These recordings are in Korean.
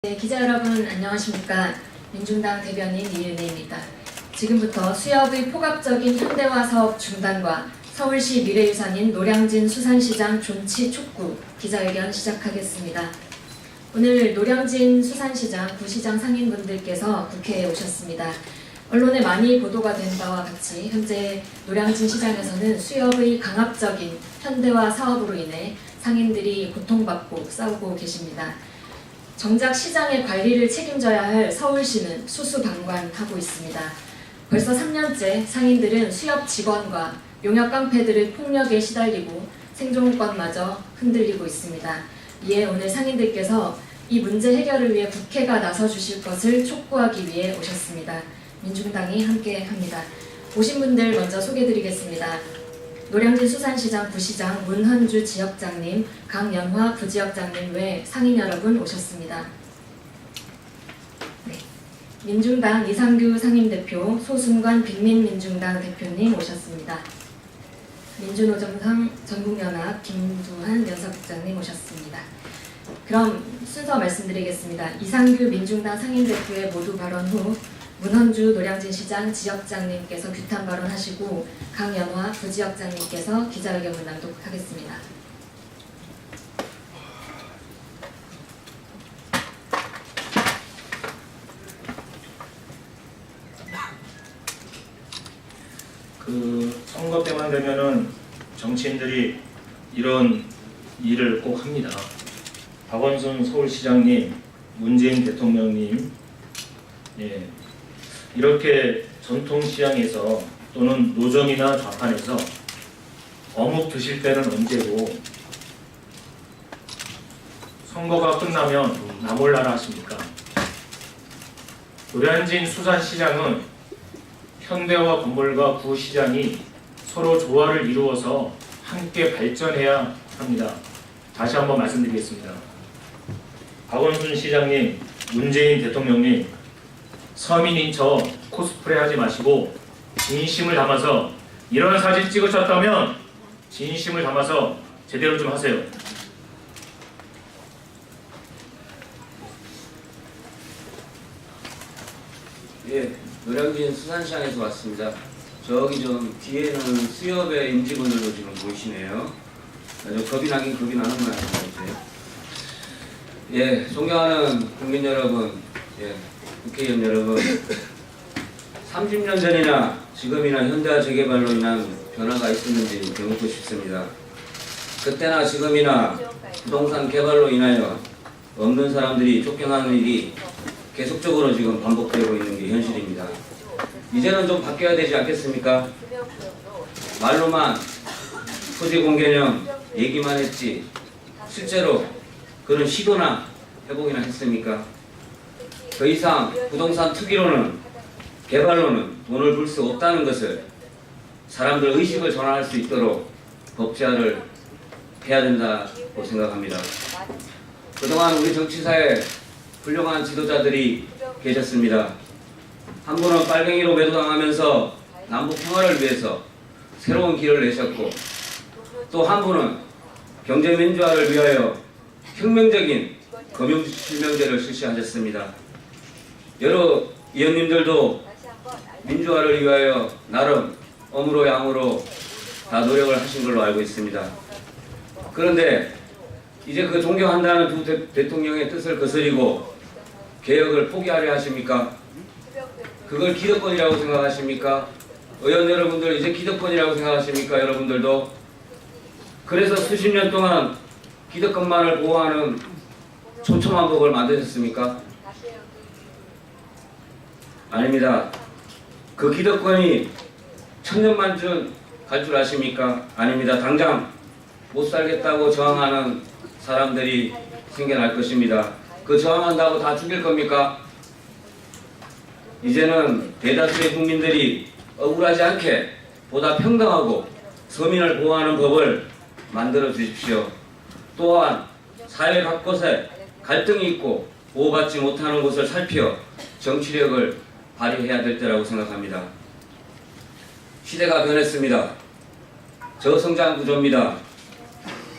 네, 기자 여러분 안녕하십니까. 민중당 대변인 이은혜입니다. 지금부터 수협의 포괄적인 현대화 사업 중단과 서울시 미래유산인 노량진 수산시장 존치 촉구 기자회견 시작하겠습니다. 오늘 노량진 수산시장 부시장 상인분들께서 국회에 오셨습니다. 언론에 많이 보도가 된 바와 같이 현재 노량진 시장에서는 수협의 강압적인 현대화 사업으로 인해 상인들이 고통받고 싸우고 계십니다. 정작 시장의 관리를 책임져야 할 서울시는 수수방관하고 있습니다. 벌써 3년째 상인들은 수협 직원과 용역 깡패들의 폭력에 시달리고 생존권마저 흔들리고 있습니다. 이에 오늘 상인들께서 이 문제 해결을 위해 국회가 나서주실 것을 촉구하기 위해 오셨습니다. 민중당이 함께합니다. 오신 분들 먼저 소개드리겠습니다. 노량진 수산시장 부시장 문헌주 지역장님, 강연화 부지역장님 외 상인 여러분 오셨습니다. 네. 민중당 이상규 상임대표, 소순관 빅민민중당 대표님 오셨습니다. 민주노정당 전국연합 김두한 연사국장님 오셨습니다. 그럼 순서 말씀드리겠습니다. 이상규 민중당 상임대표의 모두 발언 후 문헌주 노량진시장 지역장님께서 규탄 발언하시고 강연화 부지역장님께서 기자회견문 낭독하겠습니다. 선거 때만 되면은 정치인들이 이런 일을 꼭 합니다. 박원순 서울시장님, 문재인 대통령님, 이렇게 전통시장에서 또는 노점이나 좌판에서 어묵 드실 때는 언제고 선거가 끝나면 나몰라라 하십니까? 노량진 수산시장은 현대화 건물과 구시장이 서로 조화를 이루어서 함께 발전해야 합니다. 다시 한번 말씀드리겠습니다. 박원순 시장님, 문재인 대통령님, 서민인 저 코스프레 하지 마시고 진심을 담아서 이런 사진 찍으셨다면 진심을 담아서 제대로 좀 하세요. 예, 노량진 수산시장에서 왔습니다. 저기 좀 뒤에는 수협의 임직원들도 지금 보이시네요. 아주 겁이 나긴 겁이 나는 모양입니다. 예, 존경하는 국민 여러분, 예, 국회의원 여러분, 30년 전이나 지금이나 현대화 재개발로 인한 변화가 있었는지 되묻고 싶습니다. 그때나 지금이나 부동산 개발로 인하여 없는 사람들이 쫓겨나는 일이 계속적으로 지금 반복되고 있는 게 현실입니다. 이제는 좀 바뀌어야 되지 않겠습니까? 말로만 토지 공개념 얘기만 했지 실제로 그런 시도나 해보기나 했습니까? 더 이상 부동산 투기로는 개발로는 돈을 벌 수 없다는 것을 사람들 의식을 전환할 수 있도록 법제화를 해야 된다고 생각합니다. 그동안 우리 정치사에 훌륭한 지도자들이 계셨습니다. 한 분은 빨갱이로 매도당하면서 남북 평화를 위해서 새로운 길을 내셨고, 또 한 분은 경제민주화를 위하여 혁명적인 금융실명제를 실시하셨습니다. 여러 의원님들도 민주화를 위하여 나름 어무로 양으로 다 노력을 하신 걸로 알고 있습니다. 그런데 이제 그 존경한다는 두 대통령의 뜻을 거스리고 개혁을 포기하려 하십니까? 그걸 기득권이라고 생각하십니까? 의원 여러분들 이제 기득권이라고 생각하십니까? 여러분들도? 그래서 수십 년 동안 기득권만을 보호하는 촘촘한 법을 만드셨습니까? 아닙니다. 그 기득권이 천년만년 갈 줄 아십니까? 아닙니다. 당장 못 살겠다고 저항하는 사람들이 생겨날 것입니다. 그 저항한다고 다 죽일 겁니까? 이제는 대다수의 국민들이 억울하지 않게 보다 평등하고 서민을 보호하는 법을 만들어 주십시오. 또한 사회 곳곳에 갈등이 있고 보호받지 못하는 곳을 살펴 정치력을 발휘해야 될 때라고 생각합니다. 시대가 변했습니다. 저성장 구조입니다.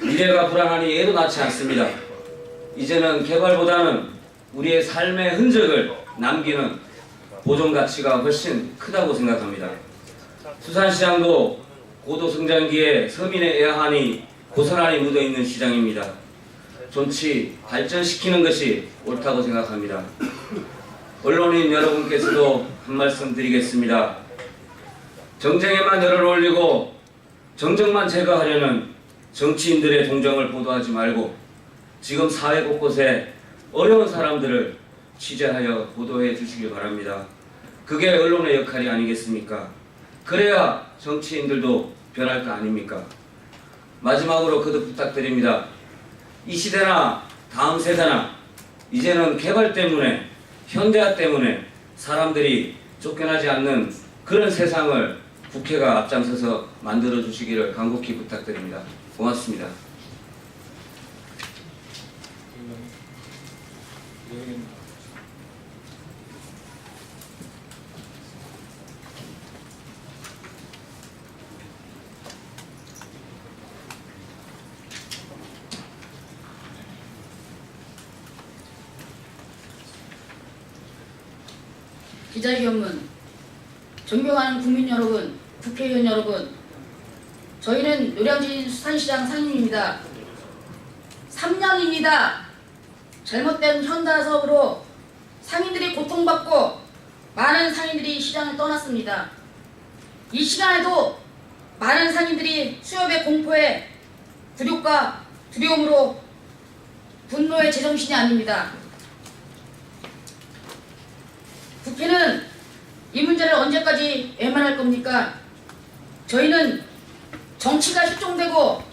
미래가 불안하니 애도 낳지 않습니다. 이제는 개발보다는 우리의 삶의 흔적을 남기는 보존 가치가 훨씬 크다고 생각합니다. 수산시장도 고도 성장기에 서민의 애환이 고스란히 묻어있는 시장입니다. 존치 발전시키는 것이 옳다고 생각합니다. 언론인 여러분께서도 한 말씀 드리겠습니다. 정쟁에만 열을 올리고 정쟁만 제거하려는 정치인들의 동정을 보도하지 말고 지금 사회 곳곳에 어려운 사람들을 취재하여 보도해 주시기 바랍니다. 그게 언론의 역할이 아니겠습니까? 그래야 정치인들도 변할 거 아닙니까? 마지막으로 거듭 부탁드립니다. 이 시대나 다음 세대나 이제는 개발 때문에 현대화 때문에 사람들이 쫓겨나지 않는 그런 세상을 국회가 앞장서서 만들어 주시기를 간곡히 부탁드립니다. 고맙습니다. 기자회견문, 존경하는 국민 여러분, 국회의원 여러분, 저희는 노량진 수산시장 상인입니다. 3년입니다. 잘못된 현대화 사업으로 상인들이 고통받고 많은 상인들이 시장을 떠났습니다. 이 시간에도 많은 상인들이 수협의 공포에 굴욕과 두려움으로 분노의 제정신이 아닙니다. 국회는 이 문제를 언제까지 외면할 겁니까? 저희는 정치가 실종되고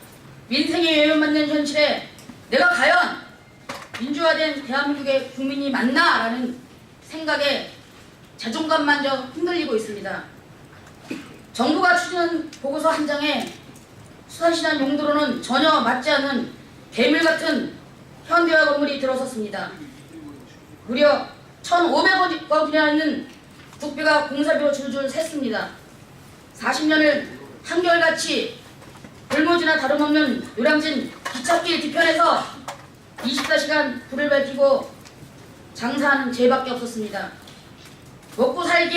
민생이 외면받는 현실에 내가 과연 민주화된 대한민국의 국민이 맞나? 라는 생각에 자존감마저 흔들리고 있습니다. 정부가 추진한 보고서 한 장에 수산시장 용도로는 전혀 맞지 않는 괴물같은 현대화 건물이 들어섰습니다. 무려 1,500억이라는 국비가 공사비로 줄줄 샜습니다. 40년을 한결같이 불모지나 다름없는 노량진 기찻길 뒤편에서 24시간 불을 밝히고 장사하는 죄밖에 없었습니다. 먹고 살기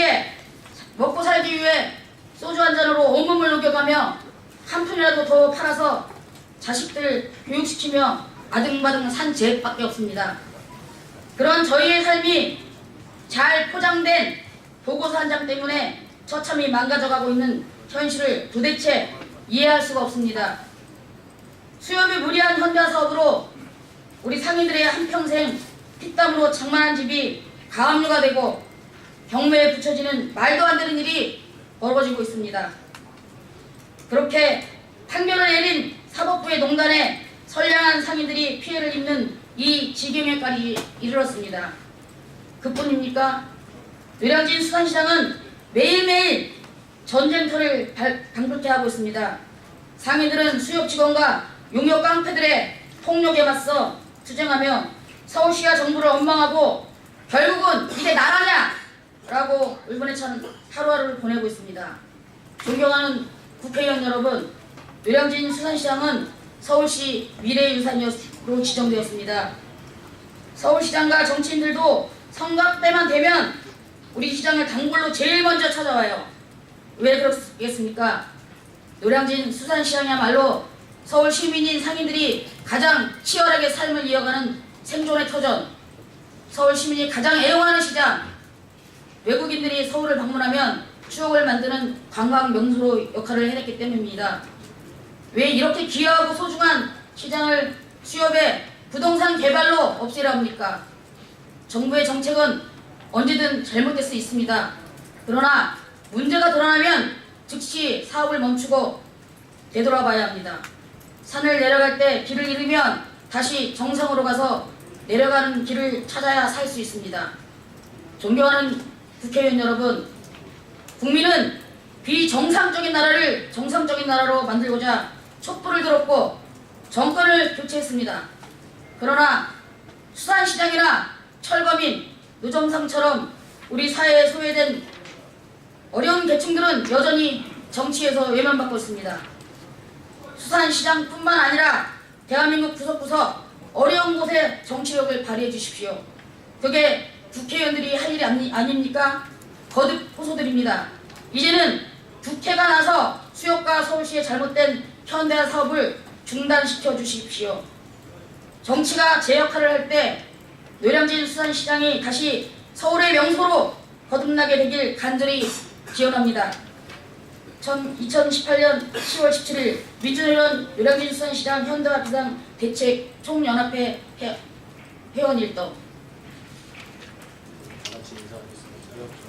위해 소주 한 잔으로 온몸을 녹여가며 한 푼이라도 더 팔아서 자식들 교육시키며 아등바등 산 죄밖에 없습니다. 그런 저희의 삶이 잘 포장된 보고서 한 장 때문에 처참히 망가져가고 있는 현실을 도대체 이해할 수가 없습니다. 수협이 무리한 현대화 사업으로 우리 상인들의 한평생 피땀으로 장만한 집이 가압류가 되고 경매에 붙여지는 말도 안 되는 일이 벌어지고 있습니다. 그렇게 판결을 내린 사법부의 농단에 선량한 상인들이 피해를 입는 이 지경에까지 이르렀습니다. 그뿐입니까? 노량진 수산시장은 매일매일 전쟁터를 방불케 하고 있습니다. 상인들은 수협 직원과 용역 깡패들의 폭력에 맞서 투쟁하며 서울시와 정부를 원망하고 결국은 이게 나라냐? 라고 울분에 찬 하루하루를 보내고 있습니다. 존경하는 국회의원 여러분, 노량진 수산시장은 서울시 미래유산으로 지정되었습니다. 서울시장과 정치인들도 선거 때만 되면 우리 시장을 단골로 제일 먼저 찾아와요. 왜 그렇겠습니까? 노량진 수산시장이야말로 서울 시민인 상인들이 가장 치열하게 삶을 이어가는 생존의 터전, 서울 시민이 가장 애용하는 시장, 외국인들이 서울을 방문하면 추억을 만드는 관광 명소로 역할을 해냈기 때문입니다. 왜 이렇게 귀하고 소중한 시장을 수협의 부동산 개발로 없애려 합니까? 정부의 정책은 언제든 잘못될 수 있습니다. 그러나 문제가 드러나면 즉시 사업을 멈추고 되돌아봐야 합니다. 산을 내려갈 때 길을 잃으면 다시 정상으로 가서 내려가는 길을 찾아야 살 수 있습니다. 존경하는 국회의원 여러분, 국민은 비정상적인 나라를 정상적인 나라로 만들고자 촛불을 들었고 정권을 교체했습니다. 그러나 수산시장이나 철거민, 노점상처럼 우리 사회에 소외된 어려운 계층들은 여전히 정치에서 외면받고 있습니다. 수산시장뿐만 아니라 대한민국 구석구석 어려운 곳에 정치력을 발휘해 주십시오. 그게 국회의원들이 할 일이 아닙니까? 거듭 호소드립니다. 이제는 국회가 나서 수협과 서울시의 잘못된 현대화 사업을 중단시켜 주십시오. 정치가 제 역할을 할 때 노량진 수산시장이 다시 서울의 명소로 거듭나게 되길 간절히 기원합니다. 2018년 10월 17일 민주노련 노량진 수산시장 현대화 비상 대책 총연합회 회원 일동. 같이 인사하겠습니다.